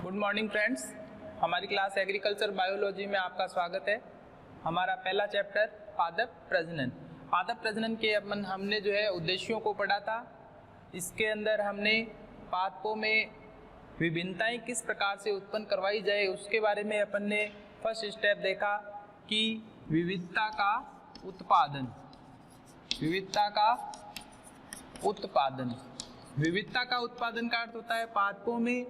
Good morning friends, हमारी class agriculture biology में आपका स्वागत है। हमारा पहला चैप्टर पादप प्रजनन। पादप प्रजनन के हमने जो है उद्देश्यों को पढ़ा था। इसके अंदर हमने पादपों में विभिन्नताएं किस प्रकार से उत्पन्न करवाई जाए उसके बारे में अपन ने फर्स्ट स्टेप देखा कि विविधता का उत्पादन। विविधता का उत्पादन का अर्थ होता है पादपों में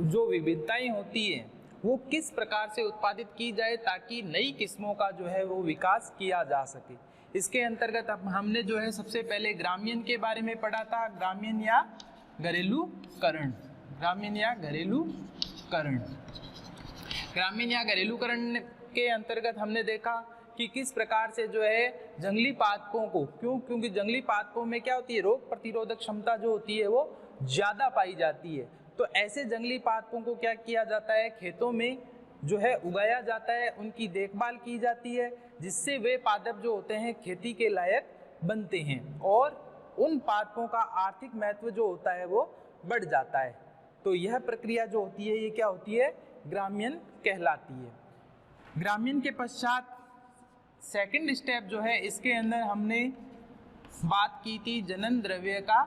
जो विविधताएं होती हैं वो किस प्रकार से उत्पादित की जाए ताकि नई किस्मों का जो है वो विकास किया जा सके। इसके अंतर्गत अब हमने जो है सबसे पहले ग्रामीण के बारे में पढ़ा था, ग्रामीण या घरेलूकरण। ग्रामीण या घरेलूकरण के अंतर्गत हमने देखा कि किस प्रकार से जो है जंगली पादपों को क्योंकि जंगली पादपों में क्या होती है, रोग प्रतिरोधक क्षमता जो होती है वो ज्यादा पाई जाती है। तो ऐसे जंगली पादपों को क्या किया जाता है, खेतों में जो है उगाया जाता है, उनकी देखभाल की जाती है जिससे वे पादप जो होते हैं खेती के लायक बनते हैं और उन पादपों का आर्थिक महत्व जो होता है वो बढ़ जाता है। तो यह प्रक्रिया जो होती है ये क्या होती है, ग्रामीण कहलाती है। ग्रामीण के पश्चात सेकंड स्टेप जो है इसके अंदर हमने बात की थी जनन द्रव्य का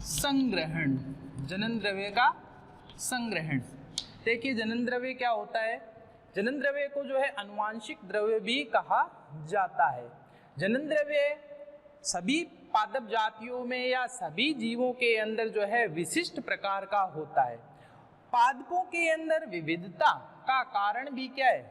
संग्रहण। जनन द्रव्य का संग्रहण। देखिए जनन द्रव्य क्या होता है, जनन द्रव्य को जो है आनुवांशिक द्रव्य भी कहा जाता है। जनन द्रव्य सभी पादप जातियों में या सभी जीवों के अंदर जो है विशिष्ट प्रकार का होता है। पादपों के अंदर विविधता का कारण भी क्या है,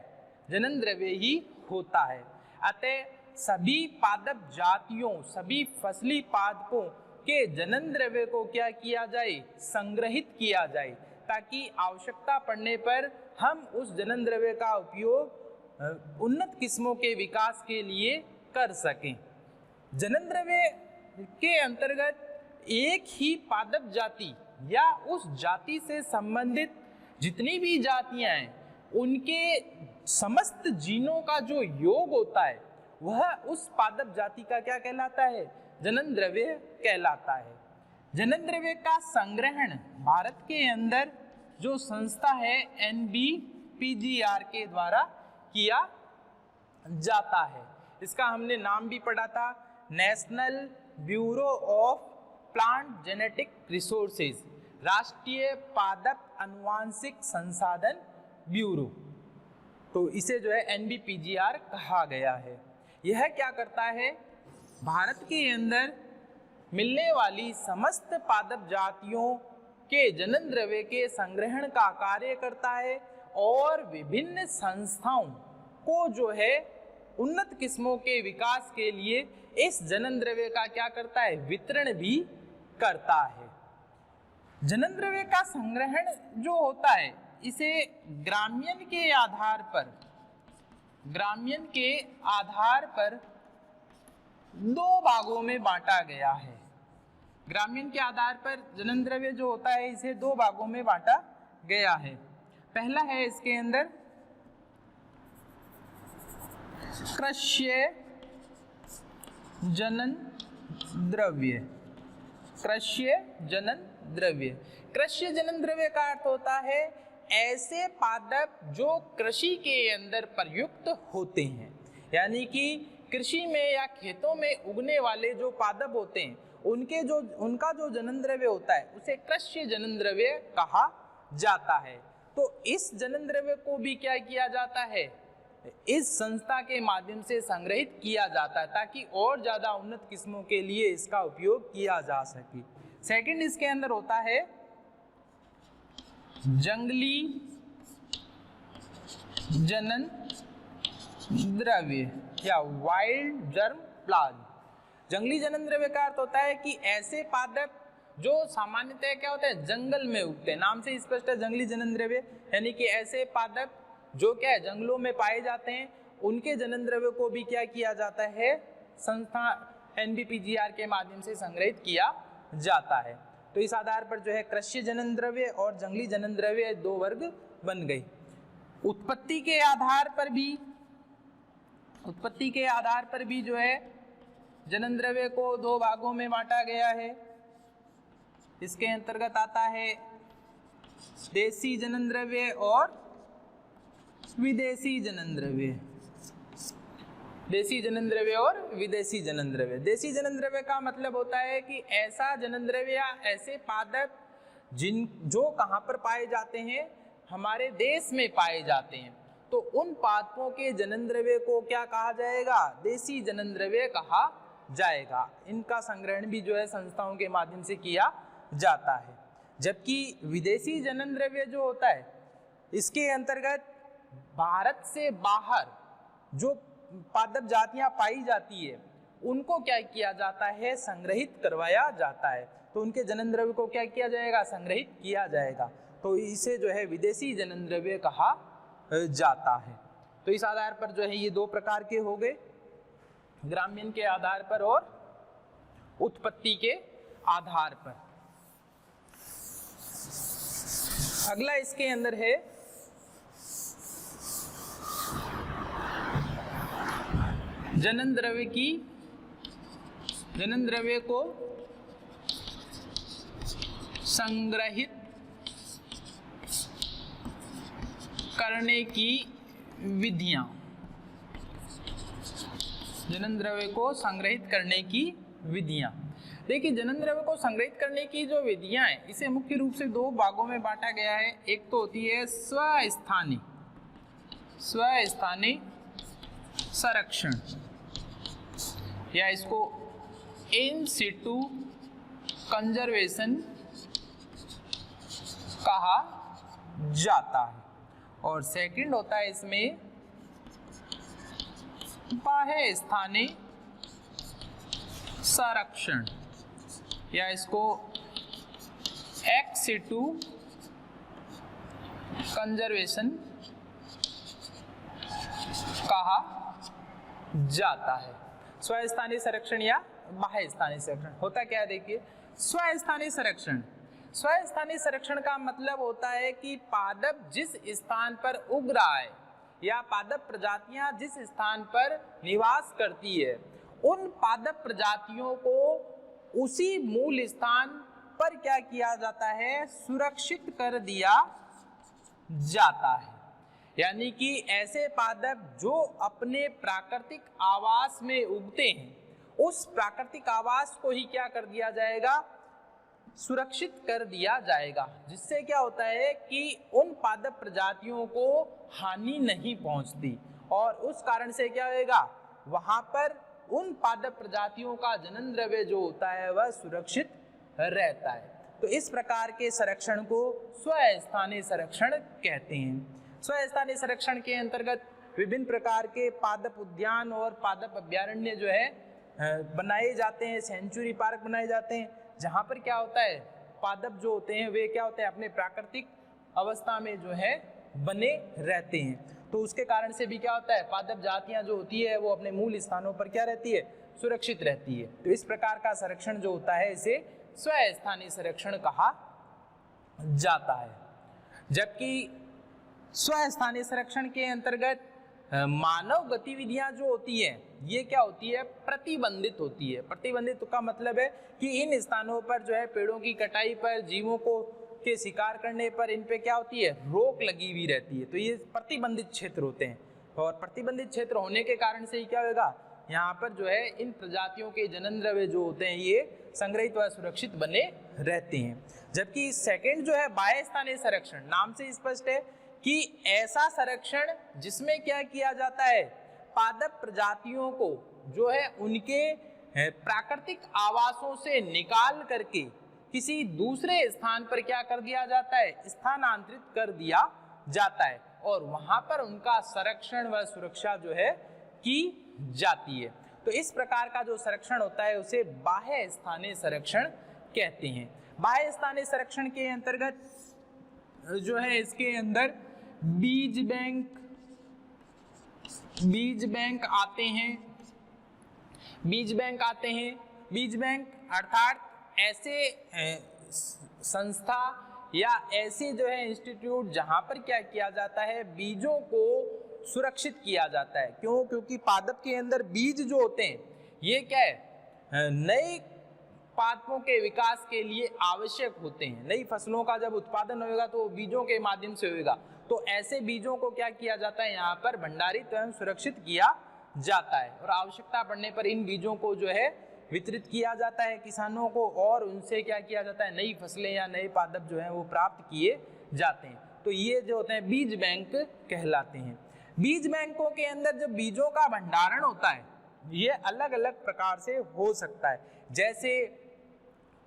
जनन द्रव्य ही होता है। अतः सभी पादप जातियों, सभी फसली पादपों के जनन द्रव्य को क्या किया जाए, संग्रहित किया जाए ताकि आवश्यकता पड़ने पर हम उस जनन द्रव्य का उपयोग उन्नत किस्मों के विकास के लिए कर सकें। जनन द्रव्य के अंतर्गत एक ही पादप जाति या उस जाति से संबंधित जितनी भी जातियां हैं उनके समस्त जीनों का जो योग होता है वह उस पादप जाति का क्या कहलाता है, जनन द्रव्य कहलाता है। जनन द्रव्य का संग्रहण भारत के अंदर जो संस्था है NBPGR के द्वारा किया जाता है। इसका हमने नाम भी पढ़ा था, national bureau of plant genetic resources, राष्ट्रीय पादप अनुवांशिक संसाधन ब्यूरो। तो इसे जो है NBPGR कहा गया है। यह क्या करता है, भारत के अंदर मिलने वाली समस्त पादप जातियों के जनन द्रव्य के संग्रहण का कार्य करता है और विभिन्न संस्थाओं को जो है उन्नत किस्मों के विकास के लिए इस जनन द्रव्य का क्या करता है, वितरण भी करता है। जनन द्रव्य का संग्रहण जो होता है इसे ग्रामीण के आधार पर दो भागों में बांटा गया है। ग्रामीण के आधार पर जनन द्रव्य जो होता है इसे दो भागों में बांटा गया है। पहला है इसके अंदर कृष्य जनन द्रव्य। कृष्य जनन द्रव्य, कृष्य जनन द्रव्य का अर्थ होता है ऐसे पादप जो कृषि के अंदर प्रयुक्त होते हैं, यानी कि कृषि में या खेतों में उगने वाले जो पादप होते हैं उनका जो जनन द्रव्य होता है उसे कृष्य जनन द्रव्य कहा जाता है। तो इस जनन द्रव्य को भी क्या किया जाता है, इस संस्था के माध्यम से संग्रहित किया जाता है ताकि और ज्यादा उन्नत किस्मों के लिए इसका उपयोग किया जा सके। सेकंड इसके अंदर होता है जंगली जनन द्रव्य या वाइल्ड जर्म प्लाज्म। जंगली जनन द्रव्य का अर्थ होता है कि ऐसे पादप जो सामान्यतः क्या होते हैं, जंगल में उगते हैं। नाम से स्पष्ट है जंगली जनन द्रव्य, यानी कि ऐसे पादप जो क्या है जंगलों में पाए जाते हैं उनके जनन द्रव्य को भी क्या किया जाता है, संस्था NBPGR के माध्यम से संग्रहित किया जाता है। तो इस आधार पर जो है कृष्य जनन द्रव्य और जंगली जनन द्रव्य दो वर्ग बन गई। उत्पत्ति के आधार पर भी जो है जनन द्रव्य को दो भागों में बांटा गया है। इसके अंतर्गत आता है देसी जनन द्रव्य और विदेशी जनन द्रव्य। देसी जनन द्रव्य और विदेशी जनन द्रव्य। देसी जनन द्रव्य का मतलब होता है कि ऐसा जनन द्रव्य या ऐसे पादप जो कहाँ पर पाए जाते हैं, हमारे देश में पाए जाते हैं, तो उन पादपों के जनन द्रव्य को क्या कहा जाएगा? देसी जनन द्रव्य कहा जाएगा। इनका संग्रहण भी जो है संस्थाओं के माध्यम से किया जाता है। जबकि विदेशी जनन द्रव्य जो होता है, इसके अंतर्गत भारत से बाहर जो पादप जातियां पाई जाती है उनको क्या किया जाता है? संग्रहित करवाया जाता है। तो उनके जनन द्रव्य को क्या किया जाएगा? संग्रहित किया जाएगा। तो इसे जो है विदेशी जनन द्रव्य कहा जाता है। तो इस आधार पर जो है ये दो प्रकार के हो गए, ग्रामीण के आधार पर और उत्पत्ति के आधार पर। अगला इसके अंदर है जनन द्रव्य को संग्रहित करने की विधियां। जनन द्रव्य को संग्रहित करने की विधियां। देखिए, जनन द्रव्य को संग्रहित करने की जो विधियां हैं, इसे मुख्य रूप से दो भागों में बांटा गया है। एक तो होती है स्वस्थानी संरक्षण, या इसको इन सिटू कंजर्वेशन कहा जाता है, और सेकंड होता है इसमें बाह्य स्थानीय संरक्षण, या इसको एक्स सिटू कंजर्वेशन कहा जाता है। स्वस्थानीय संरक्षण या बाह्य स्थानीय संरक्षण होता क्या है? देखिए, स्वस्थानीय संरक्षण का मतलब होता है कि पादप जिस स्थान पर उग रहा है या पादप प्रजातियां जिस स्थान पर निवास करती है, उन पादप प्रजातियों को उसी मूल स्थान पर क्या किया जाता है? सुरक्षित कर दिया जाता है। यानी कि ऐसे पादप जो अपने प्राकृतिक आवास में उगते हैं, उस प्राकृतिक आवास को ही क्या कर दिया जाएगा? सुरक्षित कर दिया जाएगा, जिससे क्या होता है कि उन पादप प्रजातियों को हानि नहीं पहुंचती, और उस कारण से क्या होगा? वहां पर उन पादप प्रजातियों का जनन द्रव्य जो होता है वह सुरक्षित रहता है। तो इस प्रकार के संरक्षण को स्वस्थानीय संरक्षण कहते हैं। स्वस्थानीय संरक्षण के अंतर्गत विभिन्न प्रकार के पादप उद्यान और पादप अभ्यारण्य जो है बनाए जाते हैं, सेंचुरी पार्क बनाए जाते हैं, जहाँ पर क्या होता है? पादप जो होते हैं वे क्या होते हैं? अपने प्राकृतिक अवस्था में जो है बने रहते हैं। तो उसके कारण से भी क्या होता है? पादप जातियां जो होती है वो अपने मूल स्थानों पर क्या रहती है? सुरक्षित रहती है। तो इस प्रकार का संरक्षण जो होता है इसे स्वस्थानीय संरक्षण कहा जाता है। जबकि स्वस्थानीय संरक्षण के अंतर्गत मानव गतिविधियां जो होती है ये क्या होती है? प्रतिबंधित होती है। प्रतिबंधित का मतलब है कि इन स्थानों पर जो है पेड़ों की कटाई पर, जीवों को के शिकार करने पर इन पे क्या होती है? रोक लगी हुई रहती है। तो ये प्रतिबंधित क्षेत्र होते हैं, और प्रतिबंधित क्षेत्र होने के कारण से ही क्या होगा? यहाँ पर जो है इन प्रजातियों के जनन द्रव्य जो होते हैं ये संग्रहित व सुरक्षित बने रहते हैं। जबकि सेकंड जो है बाह्य स्थानीय संरक्षण, नाम से स्पष्ट है कि ऐसा संरक्षण जिसमें क्या किया जाता है? पादप प्रजातियों को जो है उनके प्राकृतिक आवासों से निकाल करके किसी दूसरे स्थान पर क्या कर दिया जाता है? स्थानांतरित कर दिया जाता है, और वहां पर उनका संरक्षण व सुरक्षा जो है की जाती है। तो इस प्रकार का जो संरक्षण होता है उसे बाह्य स्थानीय संरक्षण कहते हैं। बाह्य स्थानीय संरक्षण के अंतर्गत जो है इसके अंदर बीज बैंक आते हैं। बीज बैंक अर्थात ऐसे संस्था या ऐसे जो है इंस्टीट्यूट जहां पर क्या किया जाता है? बीजों को सुरक्षित किया जाता है। क्यों? क्योंकि पादप के अंदर बीज जो होते हैं ये क्या है? नए पादपों के विकास के लिए आवश्यक होते हैं। नई फसलों का जब उत्पादन होगा तो बीजों के माध्यम से होगा, तो ऐसे बीजों को क्या किया जाता है, यहाँ पर भंडारित एवं सुरक्षित किया जाता है और आवश्यकता पड़ने पर इन बीजों को जो है वितरित किया जाता है किसानों को, और उनसे क्या किया जाता है, नई फसलें या नए पादप जो है वो प्राप्त किए जाते हैं। तो ये जो होते हैं बीज बैंक कहलाते हैं। बीज बैंकों के अंदर जब बीजों का भंडारण होता है ये अलग अलग प्रकार से हो सकता है। जैसे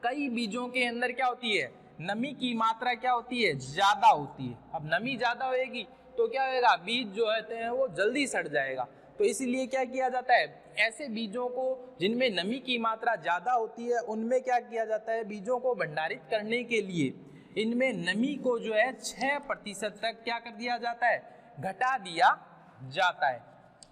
कई बीजों के अंदर क्या होती है, नमी की मात्रा क्या होती है, ज्यादा होती है। अब नमी ज्यादा होएगी तो क्या होएगा, बीज जो होते हैं वो जल्दी सड़ जाएगा। तो इसीलिए क्या किया जाता है, ऐसे बीजों को जिनमें नमी की मात्रा ज्यादा होती है उनमें क्या किया जाता है, बीजों को भंडारित करने के लिए इनमें नमी को जो है 6% तक क्या कर दिया जाता है, घटा दिया जाता है,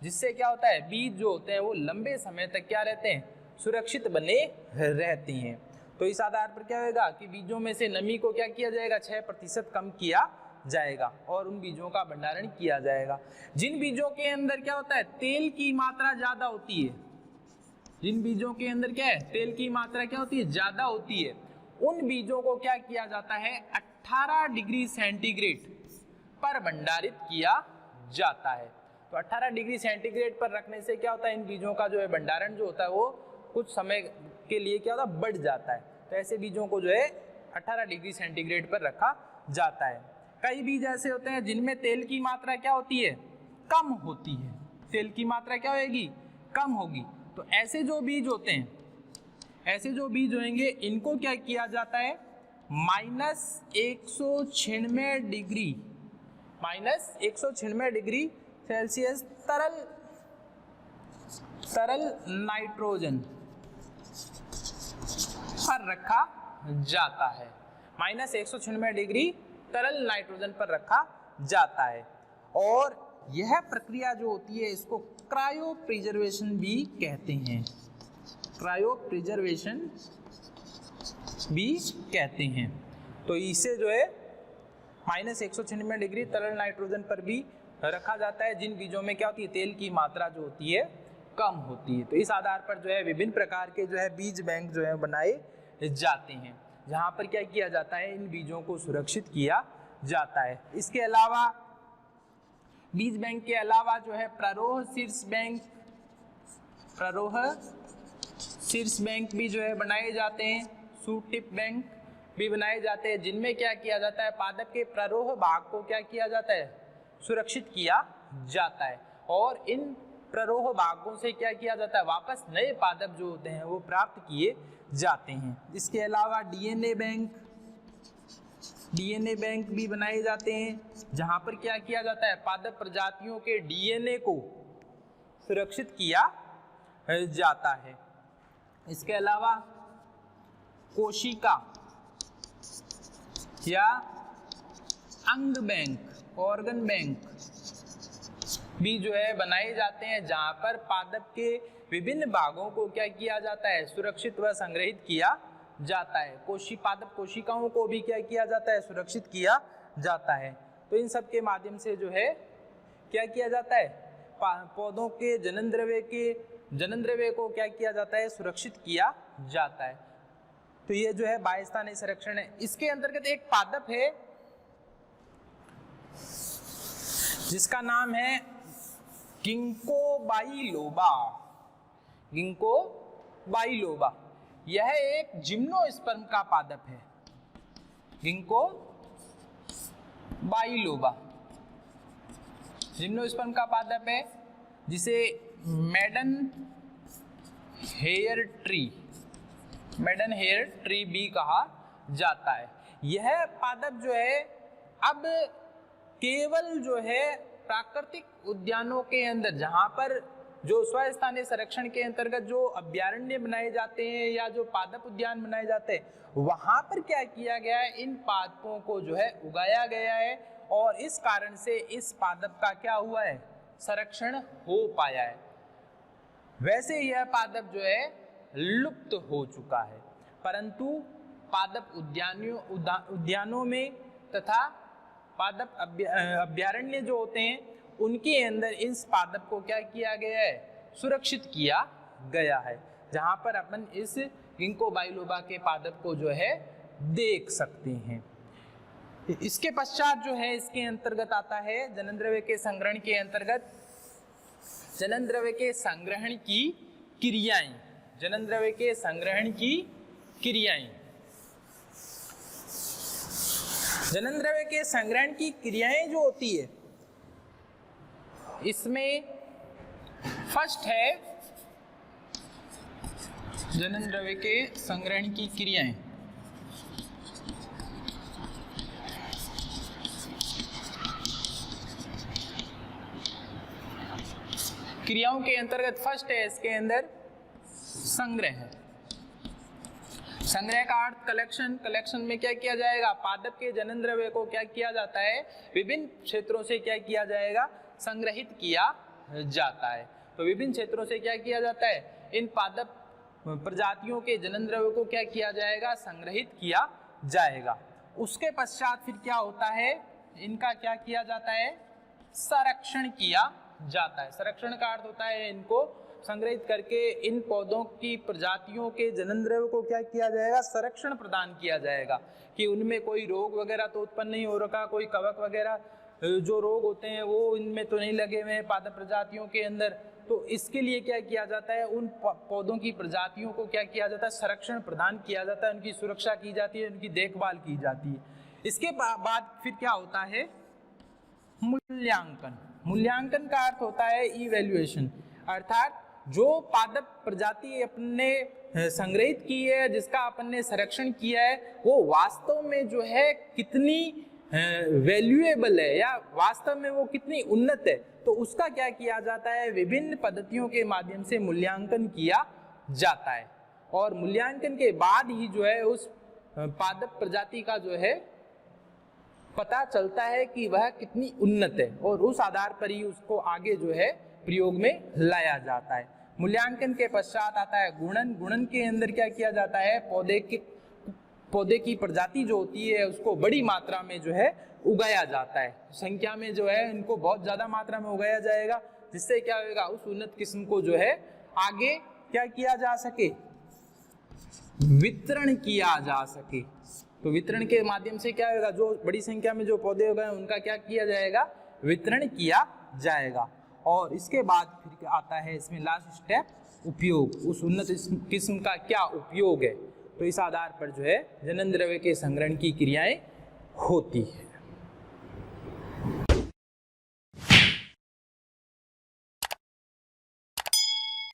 जिससे क्या होता है, बीज जो होते हैं वो लंबे समय तक क्या रहते हैं, सुरक्षित बने रहते हैं। तो इस आधार पर क्या होगा कि बीजों में से नमी को क्या किया जाएगा, 6% कम किया जाएगा और उन बीजों का भंडारण किया जाएगा। जिन बीजों के अंदर क्या होता है, तेल की मात्रा ज्यादा होती है, जिन बीजों के अंदर क्या है, तेल की मात्रा क्या होती है, ज्यादा होती है, उन बीजों को क्या किया जाता है, 18 डिग्री सेंटीग्रेड पर भंडारित किया जाता है। तो 18 डिग्री सेंटीग्रेड पर रखने से क्या होता है, इन बीजों का जो है भंडारण जो होता है वो कुछ समय के लिए क्या होता है, बढ़ जाता है। तो ऐसे बीजों को जो है 18 डिग्री सेंटीग्रेड पर रखा जाता है। कई बीज ऐसे होते हैं जिनमें तेल की मात्रा क्या होती है, कम होती है, तेल की मात्रा क्या होगी, कम होगी। तो ऐसे जो बीज होते हैं, ऐसे जो बीज होंगे इनको क्या किया जाता है, -196 डिग्री सेल्सियस तरल नाइट्रोजन पर रखा जाता है, -196 डिग्री तरल नाइट्रोजन पर रखा जाता है। और यह प्रक्रिया जो होती है इसको क्रायो प्रिजर्वेशन भी कहते हैं, क्रायो प्रिजर्वेशन भी कहते हैं। तो इसे जो है -196 डिग्री तरल नाइट्रोजन पर भी रखा जाता है जिन बीजों में क्या होती है, तेल की मात्रा जो होती है कम होती है। तो इस आधार पर जो है विभिन्न प्रकार के जो है बीज बैंक जो है बनाए जाते हैं, जहां पर क्या किया जाता है, इन बीजों को सुरक्षित किया जाता है। इसके अलावा बीज बैंक के अलावा जो है प्ररोह शीर्ष बैंक भी जो है बनाए जाते हैं, सूट टिप बैंक भी बनाए जाते हैं, जिनमें क्या किया जाता है, पादप के प्ररोह भाग को क्या किया जाता है, सुरक्षित किया जाता है और इन प्ररोह भागों से क्या किया जाता है, वापस नए पादप जो होते हैं वो प्राप्त किए जाते हैं। इसके अलावा डीएनए बैंक भी बनाए जाते हैं, जहां पर क्या किया जाता है, पादप प्रजातियों के डीएनए को सुरक्षित किया जाता है। इसके अलावा कोशिका या अंग बैंक, ऑर्गन बैंक भी जो है बनाए जाते हैं, जहां पर पादप के विभिन्न भागों को क्या किया जाता है, सुरक्षित व संग्रहित किया जाता है। पादप कोशिकाओं को भी क्या किया जाता है, सुरक्षित किया जाता है। तो इन सब के माध्यम से जो है क्या किया जाता है, पौधों के जनन द्रव्य को क्या किया जाता है, सुरक्षित किया जाता है। तो ये जो है बाह्यस्थानीय संरक्षण है। इसके अंतर्गत एक पादप है जिसका नाम है गिंको बाइलोबा। यह एक जिम्नोस्पर्म का पादप है, गिंको बाइलोबा जिम्नोस्पर्म का पादप है, जिसे मेडन हेयर ट्री भी कहा जाता है। यह पादप जो है अब केवल जो है प्राकृतिक उद्यानों के अंदर, जहां पर जो स्वस्थानीय संरक्षण के अंतर्गत जो अभ्यारण्य बनाए जाते हैं या जो पादप उद्यान बनाए जाते हैं, वहां पर क्या किया गया है, इन पादपों को जो है उगाया गया है और इस कारण से इस पादप का क्या हुआ है, संरक्षण हो पाया है। वैसे यह पादप जो है लुप्त हो चुका है, परंतु पादप उद्यानों में तथा पादप अभ्यारण्य जो होते हैं उनके अंदर इस पादप को क्या किया गया है, सुरक्षित किया गया है। जहां पर अपन इस गिंको बाइलोबा के पादप को जो है देख सकते हैं। इसके पश्चात जो है इसके अंतर्गत आता है जनन द्रव्य के संग्रहण के अंतर्गत जनन द्रव्य के संग्रहण की क्रियाएं, जनन द्रव्य के संग्रहण की क्रियाएं। जनन द्रव्य के संग्रहण की क्रियाएं जो होती है इसमें फर्स्ट है जनन द्रव्य के संग्रहण की क्रियाएं। क्रियाओं के अंतर्गत फर्स्ट है इसके अंदर संग्रह है। संग्रह का अर्थ कलेक्शन। कलेक्शन में क्या किया जाएगा, पादप के जनन द्रव्य को क्या किया जाता है, विभिन्न क्षेत्रों से क्या किया जाएगा, संग्रहित किया जाता है। तो विभिन्न क्षेत्रों से क्या किया जाता है, इन पादप प्रजातियों के जनन द्रव्य को क्या किया जाएगा, संग्रहित किया जाएगा। उसके पश्चात फिर क्या होता है, इनका क्या किया जाता है, संरक्षण किया जाता है। संरक्षण का अर्थ होता है इनको संग्रहित करके इन पौधों की प्रजातियों के जनन द्रव्य को क्या किया जाएगा, संरक्षण प्रदान किया जाएगा कि उनमें कोई रोग वगैरह तो उत्पन्न नहीं हो रखा, कोई कवक वगैरह जो रोग होते हैं वो इनमें तो नहीं लगे हुए हैं पादप प्रजातियों के अंदर। तो इसके लिए क्या किया जाता है, उन पौधों की प्रजातियों को क्या किया जाता है, संरक्षण प्रदान किया जाता है, उनकी सुरक्षा की जाती है, उनकी देखभाल की जाती है। इसके बाद फिर क्या होता है, मूल्यांकन। मूल्यांकन का अर्थ होता है इवैल्यूएशन, अर्थात जो पादप प्रजाति अपने संग्रहित की है, जिसका अपन ने संरक्षण किया है, वो वास्तव में जो है कितनी वैल्यूएबल है या वास्तव में वो कितनी उन्नत है, तो उसका क्या किया जाता है, विभिन्न पद्धतियों के माध्यम से मूल्यांकन किया जाता है। और मूल्यांकन के बाद ही जो है उस पादप प्रजाति का जो है पता चलता है कि वह कितनी उन्नत है, और उस आधार पर ही उसको आगे जो है प्रयोग में लाया जाता है। मूल्यांकन के पश्चात आता है गुणन। गुणन के अंदर क्या किया जाता है, पौधे की प्रजाति जो होती है उसको बड़ी मात्रा में जो है उगाया जाता है, संख्या में जो है इनको बहुत ज्यादा मात्रा में उगाया जाएगा, जिससे क्या होगा, उस उन्नत किस्म को जो है आगे क्या किया जा सके, वितरण किया जा सके। तो वितरण के माध्यम से क्या होगा, जो बड़ी संख्या में जो पौधे हो गए उनका क्या किया जाएगा, वितरण किया जाएगा। और इसके बाद फिर आता है इसमें लास्ट स्टेप, उपयोग। उस उन्नत किस्म का क्या उपयोग है, तो इस आधार पर जो है जनन द्रव्य के संग्रहण की क्रियाएं होती है।